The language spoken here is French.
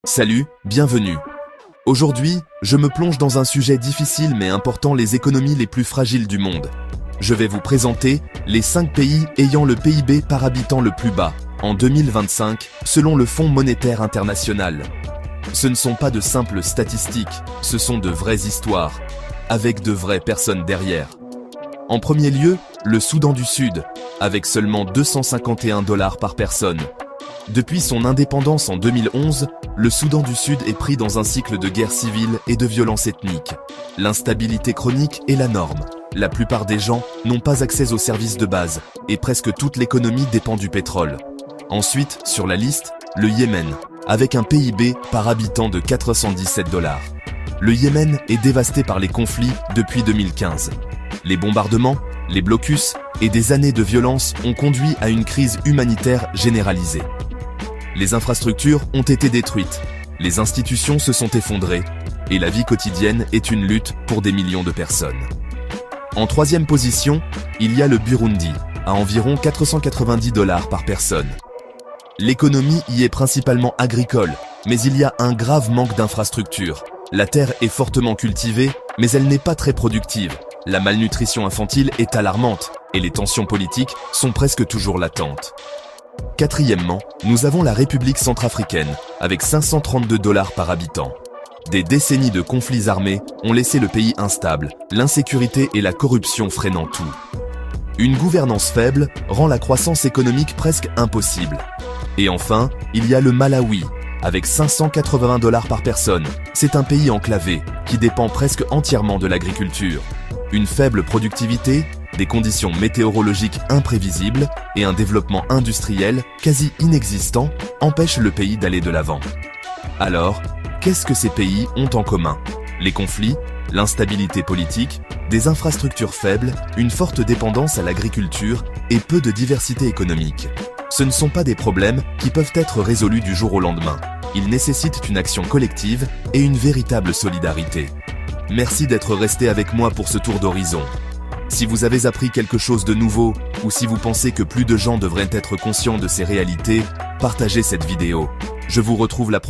Salut, bienvenue. Aujourd'hui, je me plonge dans un sujet difficile mais important, les économies les plus fragiles du monde. Je vais vous présenter les 5 pays ayant le PIB par habitant le plus bas en 2025, selon le Fonds monétaire international. Ce ne sont pas de simples statistiques, ce sont de vraies histoires, avec de vraies personnes derrière. En premier lieu, le Soudan du Sud, avec seulement 251 $ par personne. Depuis son indépendance en 2011, le Soudan du Sud est pris dans un cycle de guerre civile et de violence ethnique. L'instabilité chronique est la norme. La plupart des gens n'ont pas accès aux services de base, et presque toute l'économie dépend du pétrole. Ensuite, sur la liste, le Yémen, avec un PIB par habitant de 417 $. Le Yémen est dévasté par les conflits depuis 2015. Les bombardements, les blocus et des années de violence ont conduit à une crise humanitaire généralisée. Les infrastructures ont été détruites, les institutions se sont effondrées, et la vie quotidienne est une lutte pour des millions de personnes. En troisième position, il y a le Burundi, à environ 490 $ par personne. L'économie y est principalement agricole, mais il y a un grave manque d'infrastructures. La terre est fortement cultivée, mais elle n'est pas très productive. La malnutrition infantile est alarmante, et les tensions politiques sont presque toujours latentes. Quatrièmement, nous avons la République centrafricaine, avec 532 $ par habitant. Des décennies de conflits armés ont laissé le pays instable, l'insécurité et la corruption freinant tout. Une gouvernance faible rend la croissance économique presque impossible. Et enfin, il y a le Malawi, avec 580 $ par personne. C'est un pays enclavé, qui dépend presque entièrement de l'agriculture. Une faible productivité, des conditions météorologiques imprévisibles et un développement industriel quasi inexistant empêchent le pays d'aller de l'avant. Alors, qu'est-ce que ces pays ont en commun? Les conflits, l'instabilité politique, des infrastructures faibles, une forte dépendance à l'agriculture et peu de diversité économique. Ce ne sont pas des problèmes qui peuvent être résolus du jour au lendemain. Ils nécessitent une action collective et une véritable solidarité. Merci d'être resté avec moi pour ce tour d'horizon. Si vous avez appris quelque chose de nouveau, ou si vous pensez que plus de gens devraient être conscients de ces réalités, partagez cette vidéo. Je vous retrouve la prochaine.